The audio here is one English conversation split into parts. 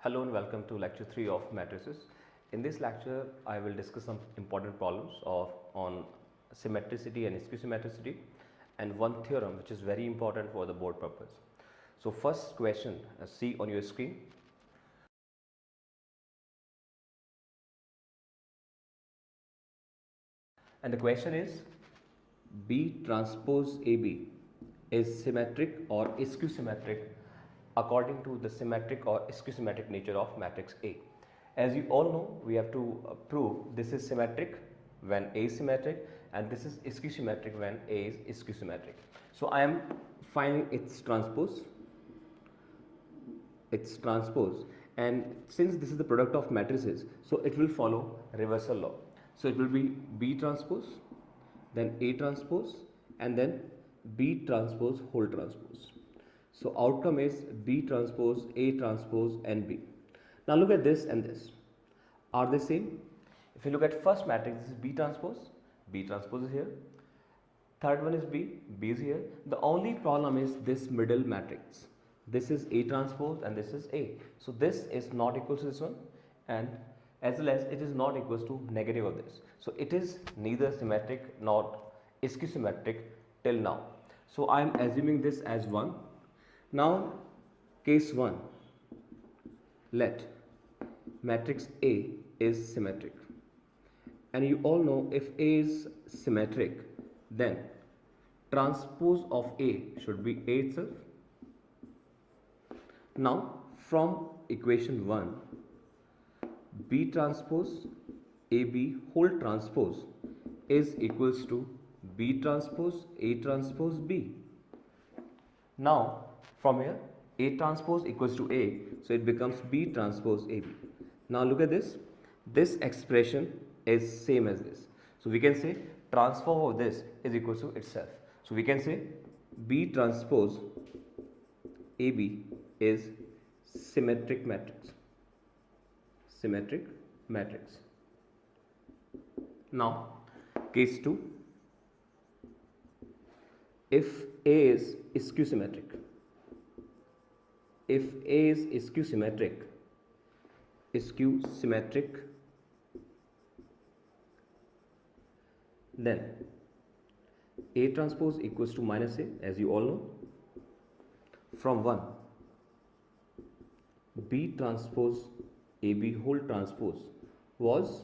Hello and welcome to lecture 3 of matrices. In this lecture, I will discuss some important problems on symmetricity and skew symmetricity and one theorem which is very important for the board purpose. So first question, see on your screen. And the question is, B transpose AB is symmetric or skew symmetric according to the symmetric or skew symmetric nature of matrix A. As you all know, we have to prove this is symmetric when A is symmetric and this is skew symmetric when A is skew symmetric. So I am finding its transpose, and since this is the product of matrices, so it will follow reversal law. So it will be B transpose, then A transpose, and then B transpose whole transpose. So outcome is B transpose, A transpose and B. Now look at this and this. Are they same? If you look at first matrix, this is B transpose is here. Third one is B is here. The only problem is this middle matrix. This is A transpose and this is A. So this is not equal to this one, and as well as it is not equal to negative of this. So it is neither symmetric nor skew symmetric till now. So I am assuming this as 1. Now case 1, let matrix A is symmetric, and you all know if A is symmetric, then transpose of A should be A itself. Now from equation 1, B transpose AB whole transpose is equals to B transpose A transpose B. Now from here A transpose equals to A, so it becomes B transpose AB. Now look at this, this expression is same as this. So we can say transform of this is equal to itself. So we can say B transpose AB is symmetric matrix. Now case 2, if A is skew symmetric, then A transpose equals to minus A, as you all know. From 1, B transpose AB whole transpose was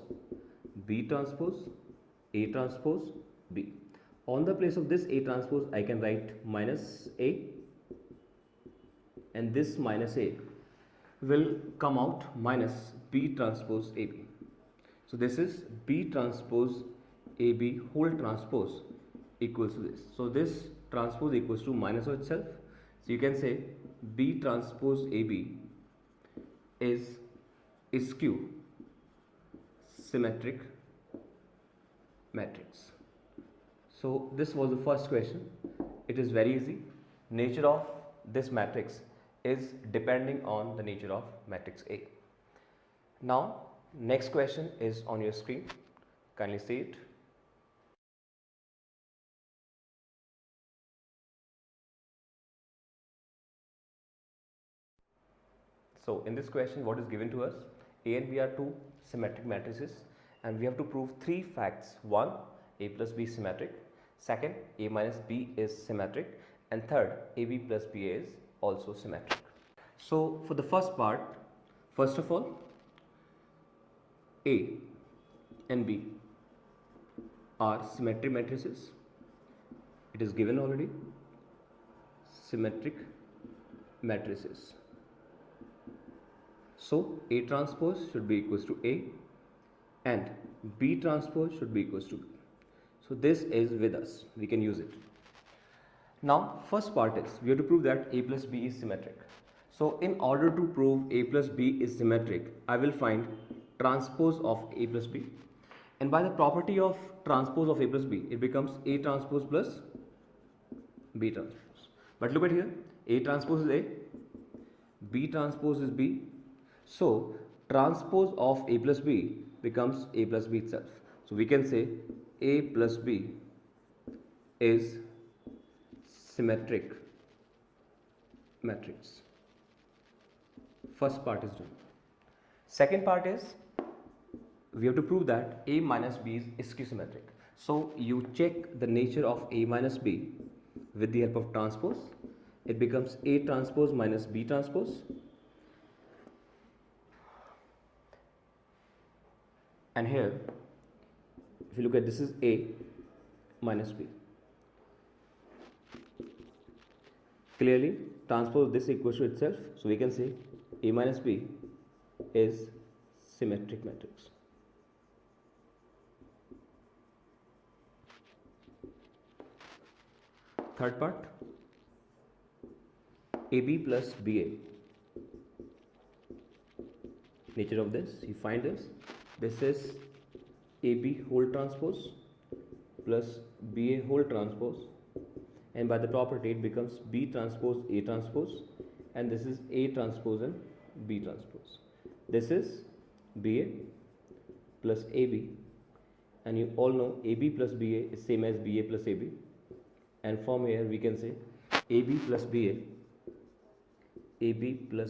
B transpose A transpose B. On the place of this A transpose, I can write minus A, and this minus A will come out minus B transpose AB. So this is B transpose AB whole transpose equals to this. So this transpose equals to minus of itself. So you can say B transpose AB is skew symmetric matrix. So this was the first question. It is very easy. Nature of this matrix is depending on the nature of matrix A. Now next question is on your screen. Kindly see it. So in this question, what is given to us? A and B are two symmetric matrices, and we have to prove 3 facts. 1, A plus B is symmetric. Second, A minus B is symmetric. And third, AB plus BA is also symmetric. So for the first part, first of all, A and B are symmetric matrices. It is given already. Symmetric matrices. So A transpose should be equals to A and B transpose should be equals to B. So this is with us, we can use it. Now first part is, we have to prove that A plus B is symmetric. So in order to prove A plus B is symmetric, I will find transpose of A plus B, and by the property of transpose of A plus B, it becomes A transpose plus B transpose. But look at here, A transpose is A, B transpose is B. So transpose of A plus B becomes A plus B itself. So we can say A plus B is symmetric matrix. First part is done. Second part is we have to prove that A minus B is skew symmetric. So you check the nature of A minus B with the help of transpose. It becomes A transpose minus B transpose. And here, if you look at this is A minus B. Clearly, transpose this equals to itself. So we can say A minus B is symmetric matrix. Third part, AB plus BA. Nature of this, you find this. This is AB whole transpose plus BA whole transpose, and by the property it becomes B transpose A transpose, and this is A transpose and B transpose. This is BA plus AB, and you all know AB plus BA is same as BA plus AB, and from here we can say AB plus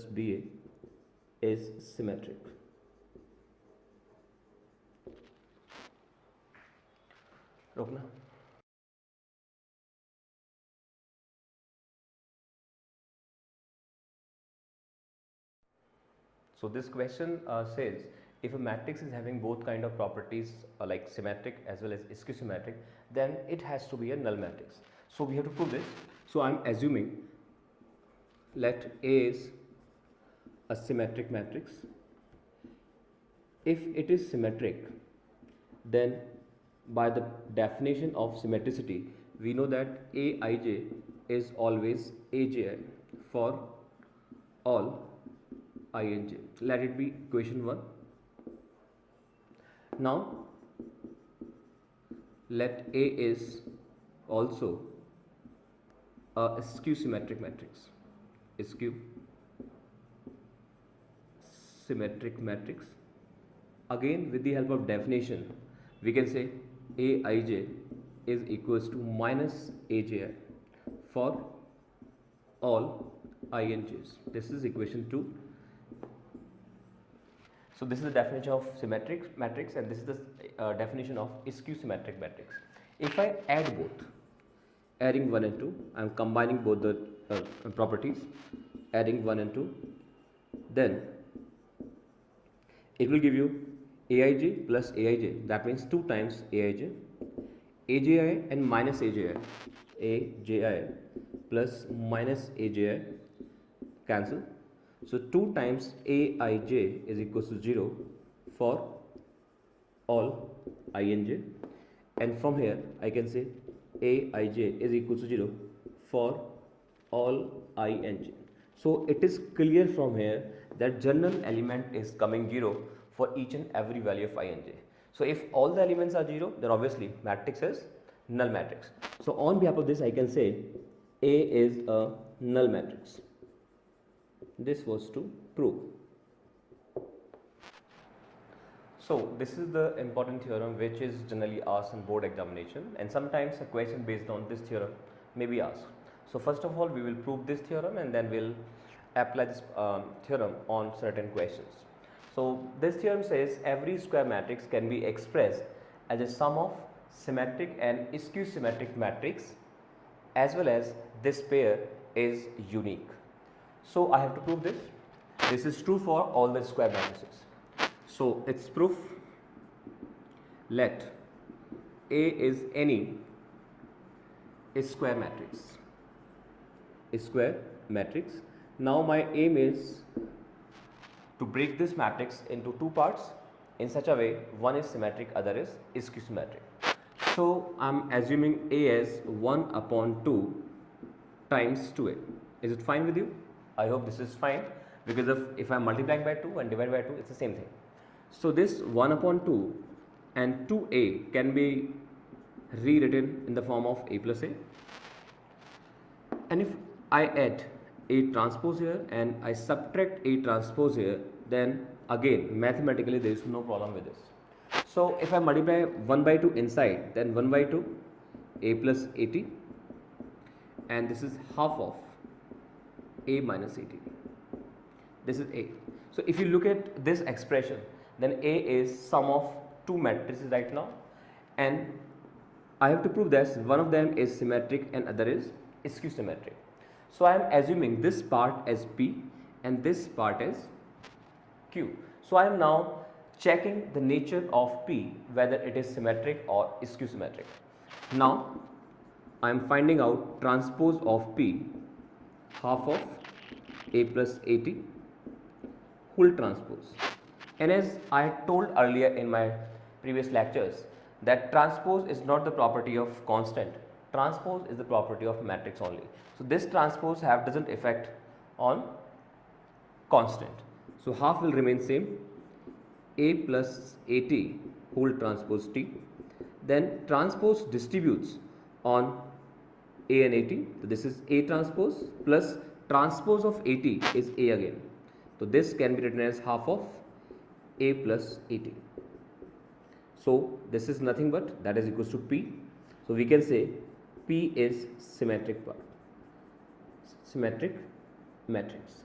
BA is symmetric. Rokna. So this question says if a matrix is having both kind of properties like symmetric as well as skew symmetric, then it has to be a null matrix. So we have to prove this. So I am assuming let A is a symmetric matrix. If it is symmetric, then by the definition of symmetricity, we know that Aij is always Aj for all Ij. Let it be equation 1. Now let A is also a skew symmetric matrix. Skew symmetric matrix. Again, with the help of definition, we can say Aij is equals to minus Aj for all Injs. This is equation 2. So this is the definition of symmetric matrix, and this is the definition of skew symmetric matrix. If I add both, adding 1 and 2, I am combining both the properties, adding 1 and 2, then it will give you Aij plus Aij, that means 2 times Aij, Aji and minus Aji, Aji plus minus Aji cancel. So 2 times Aij is equals to 0 for all Inj, and from here I can say Aij is equals to 0 for all Inj. So it is clear from here that general element is coming 0 for each and every value of Inj. So if all the elements are 0, then obviously matrix is null matrix. So on behalf of this I can say A is a null matrix. This was to prove. So this is the important theorem which is generally asked in board examination, and sometimes a question based on this theorem may be asked. So first of all we will prove this theorem, and then we will apply this theorem on certain questions. So this theorem says every square matrix can be expressed as a sum of symmetric and skew symmetric matrix, as well as this pair is unique. So I have to prove this. This is true for all the square matrices. So its proof, let A is any square matrix. Now my aim is to break this matrix into 2 parts in such a way one is symmetric, other is skew symmetric. So I am assuming A as 1 upon 2 times 2A. Is it fine with you? I hope this is fine, because if I am multiplying by 2 and divide by 2, it's the same thing. So this 1 upon 2 and 2A can be rewritten in the form of A plus A. And if I add A transpose here and I subtract A transpose here, then again mathematically there is no problem with this. So if I multiply 1 by 2 inside, then 1 by 2 A plus AT, and this is half of A minus AT. This is A. So if you look at this expression, then A is sum of two matrices right now, and I have to prove that one of them is symmetric and other is skew symmetric. So I am assuming this part as P and this part as Q. So I am now checking the nature of P, whether it is symmetric or skew symmetric. Now I am finding out transpose of P, half of A plus AT whole transpose. And as I had told earlier in my previous lectures, that transpose is not the property of constant, transpose is the property of matrix only. So this transpose doesn't affect on constant. So half will remain same, A plus AT whole transpose T. Then transpose distributes on A and AT. So this is A transpose plus transpose of AT is A again. So this can be written as half of A plus AT. So this is nothing but that is equals to P. So we can say P is symmetric part, symmetric matrix.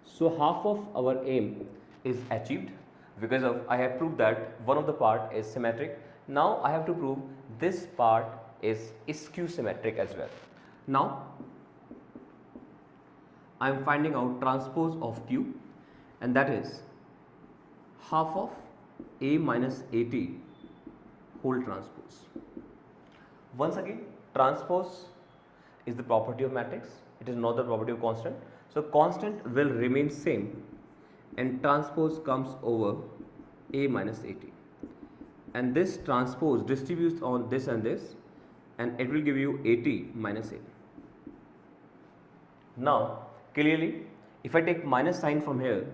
So half of our aim is achieved because of I have proved that one of the part is symmetric. Now I have to prove this part is skew symmetric as well. Now I am finding out transpose of Q, and that is half of A minus AT whole transpose. Once again, transpose is the property of matrix, it is not the property of constant. So constant will remain same and transpose comes over A minus AT, and this transpose distributes on this and this, and it will give you AT minus A. Now clearly if I take minus sign from here,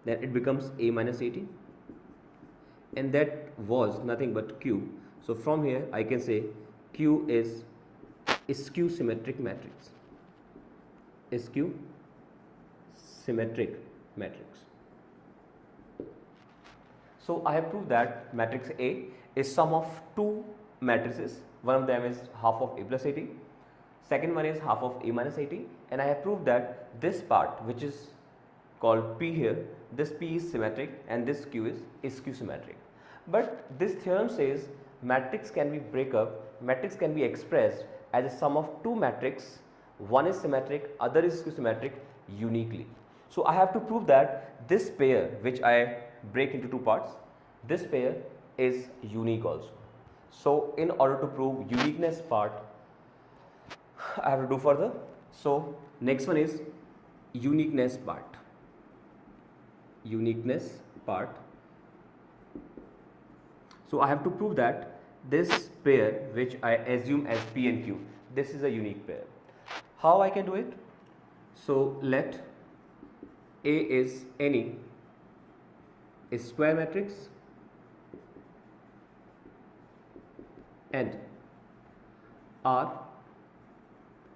then it becomes A minus AT, and that was nothing but Q. So from here I can say Q is skew symmetric matrix, skew symmetric matrix. So I have proved that matrix A is sum of two matrices. One of them is half of A plus AT, second one is half of A minus AT, and I have proved that this part which is called P here, this P is symmetric and this Q is skew symmetric. But this theorem says matrix can be break up, matrix can be expressed as a sum of two matrices, one is symmetric, other is skew symmetric uniquely. So I have to prove that this pair which I break into two parts, this pair is unique also. So in order to prove uniqueness part, I have to do further. So next one is uniqueness part. Uniqueness part. So I have to prove that this pair which I assume as P and Q, this is a unique pair. How I can do it? So let A is any square matrix and R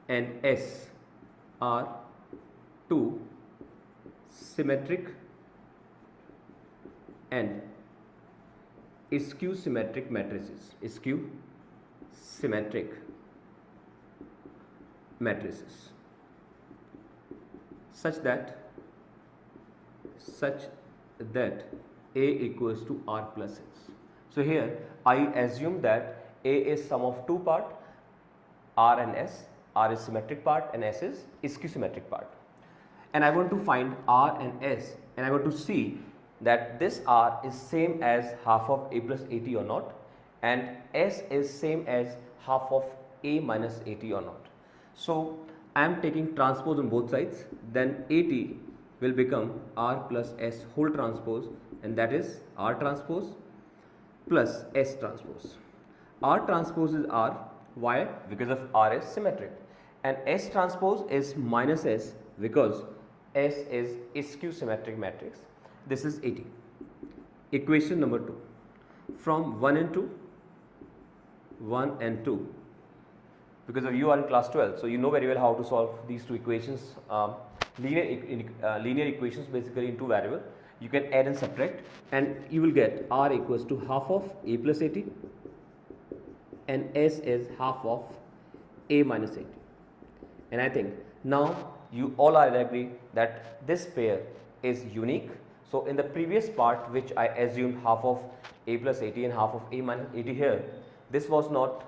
and S are two symmetric and skew symmetric matrices, skew symmetric matrices, such that A equals to R plus S. So here I assume that A is sum of two part, R and S. R is symmetric part and S is skew symmetric part, and I want to find R and S, and I want to see that this R is same as half of A plus AT or not, and S is same as half of A minus AT or not. So I am taking transpose on both sides, then AT will become R plus S whole transpose, and that is R transpose plus S transpose. R transpose is R. Why? Because of R is symmetric, and S transpose is minus S because S is skew symmetric matrix. This is AT. Equation number 2 from 1 and 2, because of you are in class 12, so you know very well how to solve these two equations, linear equations basically in two variables. You can add and subtract, and you will get R equals to half of A plus AT and S is half of A minus AT. And I think now you all are agree that this pair is unique. So in the previous part, which I assumed half of a plus 80 and half of a minus 80 here, this was not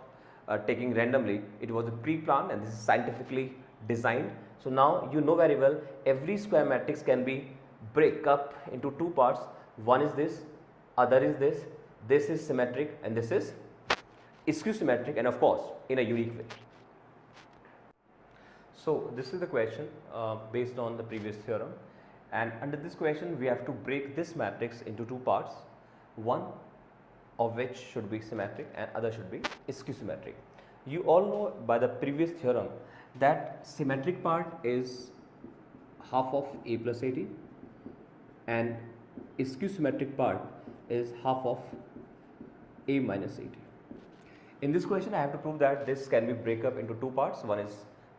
taking randomly, it was a pre-planned and this is scientifically designed. So now you know very well every square matrix can be break up into two parts. One is this, other is this is symmetric and this is skew symmetric, and of course in a unique way. So this is the question based on the previous theorem, and under this question we have to break this matrix into two parts, one of which should be symmetric and other should be skew symmetric. You all know by the previous theorem that symmetric part is half of a plus 80 and skew symmetric part is half of a minus 80. In this question I have to prove that this can be break up into two parts, one is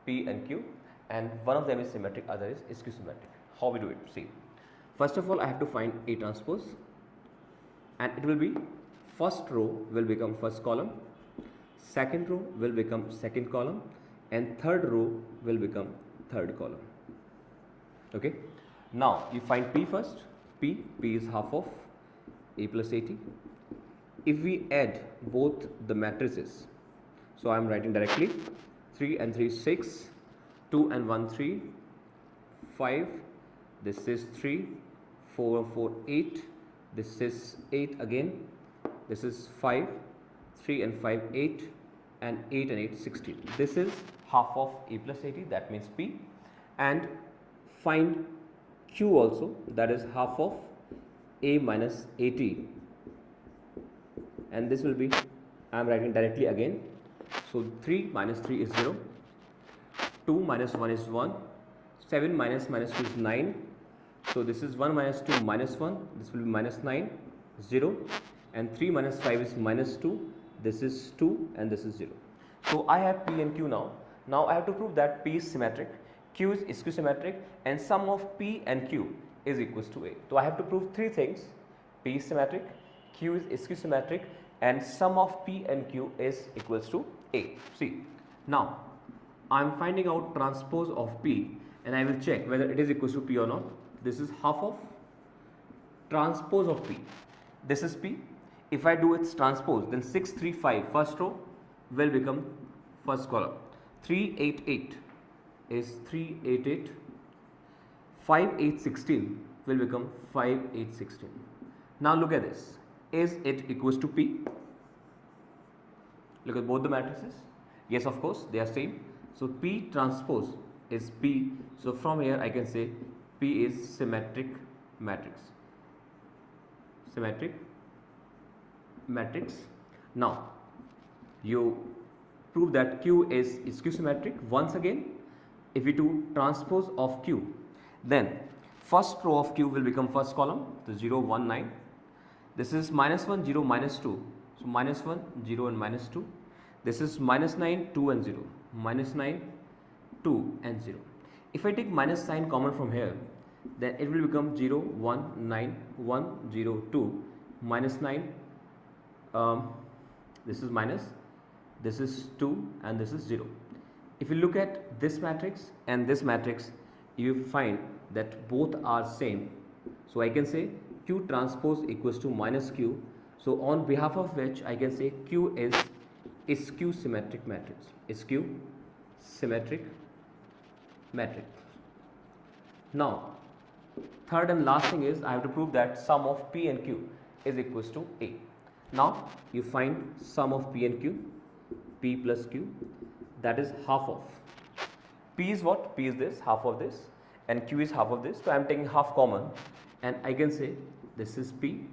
P and Q and one of them is symmetric, other is skew symmetric. How we do it? See, first of all I have to find A transpose, and it will be first row will become first column, second row will become second column, and third row will become third column. Okay. Now you find P first. P is half of A plus 80. If we add both the matrices, so I am writing directly 3 and 3 6, 2 and 1 3, 5, this is 3, 4 and 4 8, this is 8 again, this is 5, 3 and 5 8, and 8 and 8 16. This is half of A plus 80, that means P, and find Q also, that is half of A minus 80, and this will be, I am writing directly again. So 3 minus 3 is 0, 2 minus 1 is 1, 7 minus 2 is 9, so this is 1 minus 2 minus 1, this will be minus 9, 0, and 3 minus 5 is minus 2, this is 2 and this is 0. So I have P and Q now. Now I have to prove that P is symmetric, Q is skew symmetric, and sum of P and Q is equals to A. So I have to prove three things: P is symmetric, Q is skew symmetric, and sum of P and Q is equals to A. See, now I am finding out transpose of P and I will check whether it is equals to P or not. This is half of transpose of P. This is P. If I do its transpose, then 6 3 5 first row will become first column. 3 8 8 is 3 8 8. 5 8 16 will become 5 8 16. Now look at this. Is it equals to P? Look at both the matrices. Yes, of course, they are same. So P transpose is P. So from here I can say P is symmetric matrix. Symmetric matrix. Now you prove that Q is skew symmetric. Once again, if we do transpose of Q, then first row of Q will become first column, so 0 1 9. This is minus 1 0 minus 2, so minus 1 0 and minus 2. This is minus 9 2 and 0, minus 9 2 and 0. If I take minus sign common from here, then it will become 0 1 9 1 0 2, minus 9, this is minus, this is 2 and this is 0. If you look at this matrix and this matrix, you find that both are same. So I can say Q transpose equals to minus Q. So on behalf of which I can say Q is skew symmetric matrix. Skew symmetric matrix. Now third and last thing is I have to prove that sum of P and Q is equals to A. Now you find sum of P and Q, P plus Q, that is half of P is what? P is this, half of this, and Q is half of this. So I am taking half common and I can say this is P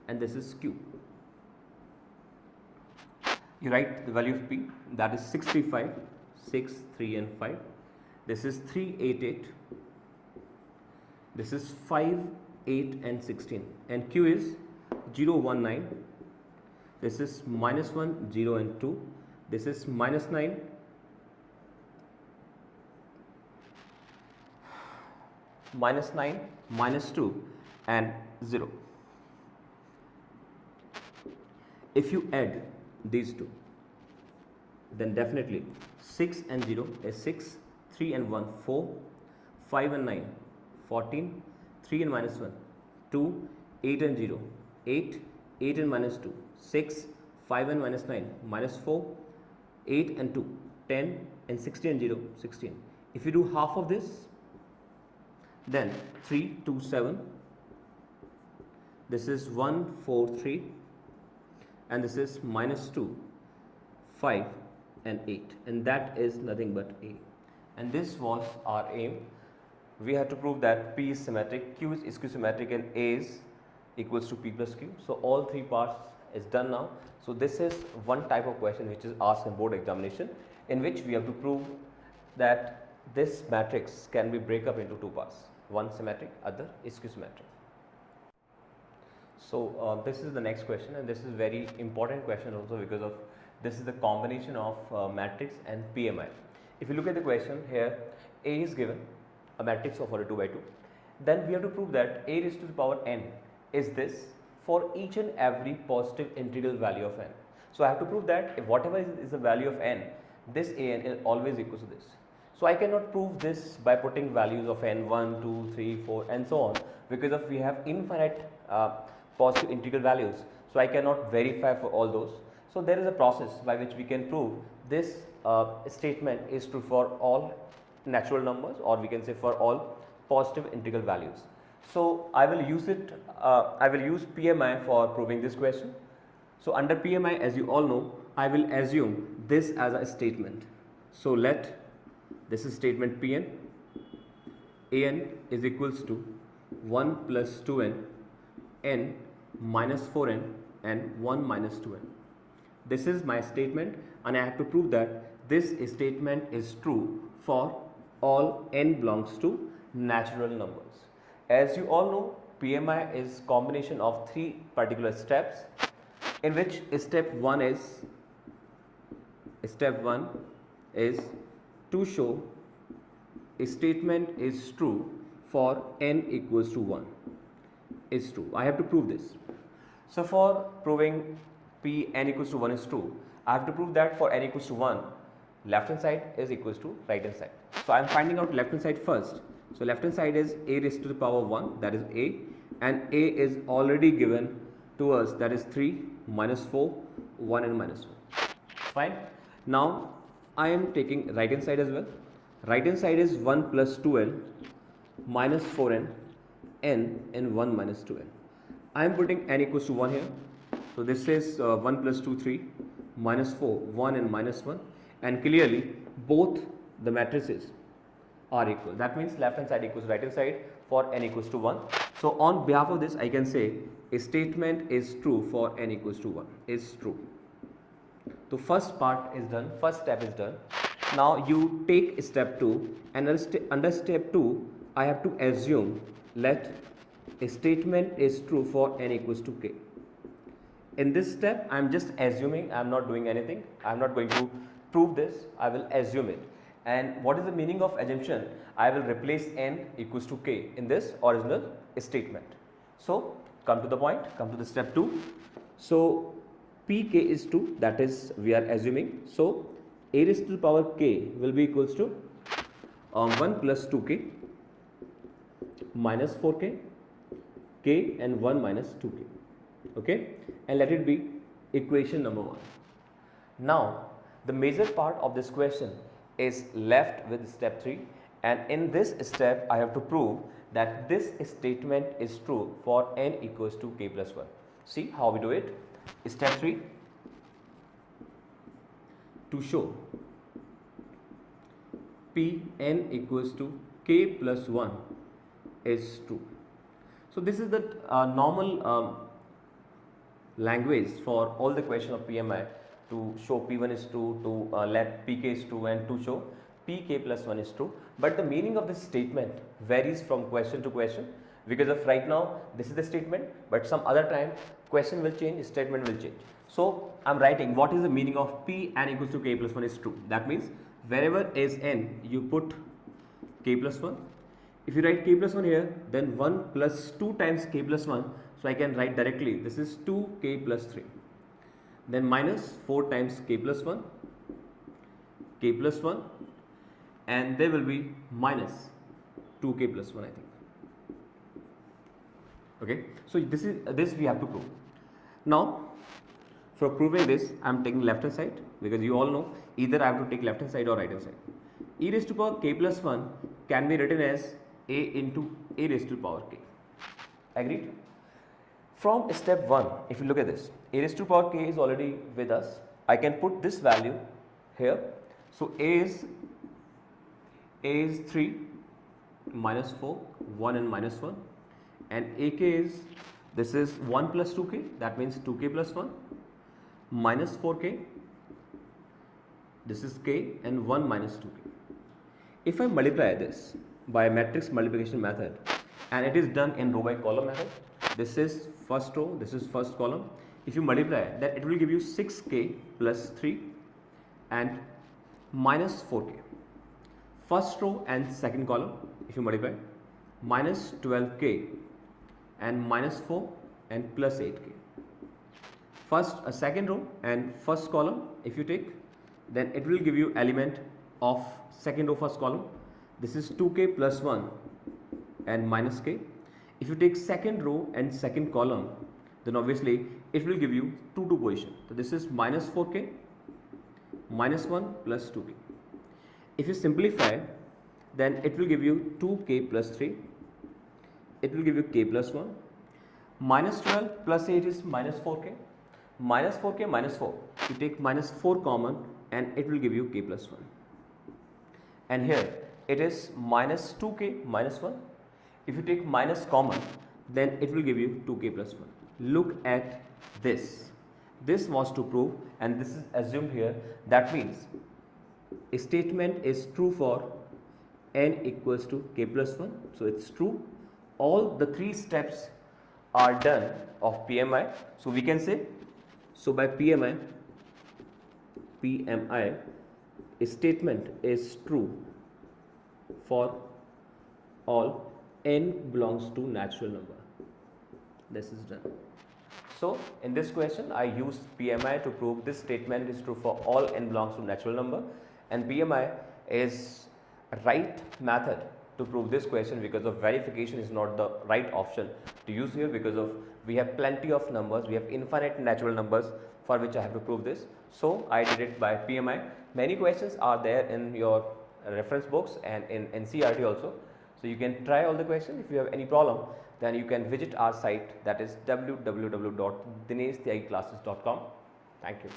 and this is Q. You write the value of P, that is 6 3 5, 6 3 and 5. This is 3 8 8. This is 5 8 and 16, and Q is 0 1 9. This is minus 1 0 and 2. This is minus 9, minus 9, minus 2 and 0. If you add these two, then definitely 6 and 0 is 6, 3 and 1 4, 5 and 9 14, 3 and minus 1, 2, 8 and 0, 8, 8 and minus 2, 6, 5 and minus 9, minus 4, 8 and 2, 10 and 16 and 0, 16. If you do half of this, then 3, 2, 7, this is 1, 4, 3, and this is minus 2, 5 and 8, and that is nothing but A. And this was our aim. We had to prove that P is symmetric, Q is skew symmetric, and A is equals to P plus Q. So all three parts is done now. So this is one type of question which is asked in board examination, in which we have to prove that this matrix can be break up into two parts, one symmetric, other skew symmetric. So this is the next question, and this is very important question also because of this is the combination of matrix and PMI. If you look at the question here, A is given, a matrix of order 2 by 2. Then we have to prove that A raised to the power n is this for each and every positive integral value of n. So I have to prove that if whatever is the value of n, this an is always equal to this. So I cannot prove this by putting values of n 1, 2, 3, 4 and so on, because of we have infinite positive integral values. So I cannot verify for all those. So there is a process by which we can prove this statement is true for all natural numbers, or we can say for all positive integral values. So I will use it, I will use PMI for proving this question. So under PMI, as you all know, I will assume this as a statement. So let this is statement Pn, An is equals to 1 plus 2n, n minus 4n and 1 minus 2n. This is my statement, and I have to prove that this statement is true for all n belongs to natural numbers. As you all know, PMI is combination of three particular steps, in which step 1 is to show a statement is true for n equals to 1 is true. I have to prove this. So for proving P n equals to 1 is true, I have to prove that for n equals to 1, left hand side is equals to right hand side. So I am finding out left hand side first. So left hand side is a raised to the power 1, that is A, and A is already given to us, that is 3, minus 4, 1 and minus 1. Fine. Now I am taking right hand side as well. Right hand side is 1 plus 2n minus 4n, n and 1 minus 2n. I am putting n equals to 1 here. So this is 1 plus 2, 3, minus 4, 1 and minus 1, and clearly both the matrices are equal. That means left hand side equals right hand side for n equals to 1. So on behalf of this, I can say a statement is true for n equals to 1 is true. The first part is done, first step is done. Now you take step 2, and under step 2 I have to assume let a statement is true for n equals to k. In this step I am just assuming, I am not doing anything, I am not going to prove this, I will assume it. And what is the meaning of assumption? I will replace n equals to k in this original statement. So come to the point, come to the step 2. So pk is 2, that is we are assuming. So a raised to the power k will be equals to 1 plus 2k minus 4k, k and 1 minus 2k. Okay, and let it be equation number 1. Now the major part of this question is left with step 3, and in this step I have to prove that this statement is true for n equals to k plus 1. See how we do it. Step 3, to show p n equals to k plus 1 is true. So this is the normal language for all the question of PMI, to show P1 is true, to let Pk is true, and to show Pk plus 1 is true. But the meaning of this statement varies from question to question, because of right now this is the statement, but some other time question will change, statement will change. So I am writing what is the meaning of P n equals to k plus 1 is true. That means wherever is n, you put k plus 1. If you write k plus 1 here, then 1 plus 2 times k plus 1, so I can write directly this is 2k plus 3. Then minus 4 times k plus 1, and there will be minus 2k plus 1, I think. Okay, so this we have to prove. Now for proving this, I am taking left hand side, because you all know either I have to take left hand side or right hand side. E raised to power k plus 1 can be written as a into a raised to power k. Agreed? From step 1, if you look at this, a raised to power k is already with us. I can put this value here. So a is 3 minus 4, 1 and minus 1, and ak is, this is 1 plus 2k, that means 2k plus 1 minus 4k, this is k, and 1 minus 2k. If I multiply this by matrix multiplication method, and it is done in row by column method, this is first row, this is first column. If you multiply that, it will give you 6k plus 3 and minus 4k. First row and second column, if you multiply, minus 12k and minus 4 and plus 8k. Second row and first column, if you take, then it will give you element of second row first column. This is 2k plus 1 and minus k. If you take second row and second column, then obviously it will give you 2 position. So this is minus 4k minus 1 plus 2k. If you simplify, then it will give you 2k plus 3, it will give you k plus 1, minus 12 plus 8 is minus 4k, minus 4k minus 4, you take minus 4 common and it will give you k plus 1. And here it is minus 2k minus 1, if you take minus common, then it will give you 2k plus 1. Look at this. This was to prove, and this is assumed here. That means a statement is true for n equals to k plus 1. So it's true. All the 3 steps are done of PMI. So we can say, so by PMI, a statement is true for all n belongs to natural number. This is done. So in this question, I use PMI to prove this statement is true for all n belongs to natural number, and PMI is a right method to prove this question, because of verification is not the right option to use here, because of we have plenty of numbers, we have infinite natural numbers for which I have to prove this. So I did it by PMI. Many questions are there in your reference books and in NCERT also. So you can try all the questions. If you have any problem, then you can visit our site, that is www.dineshtheagiclasses.com. Thank you.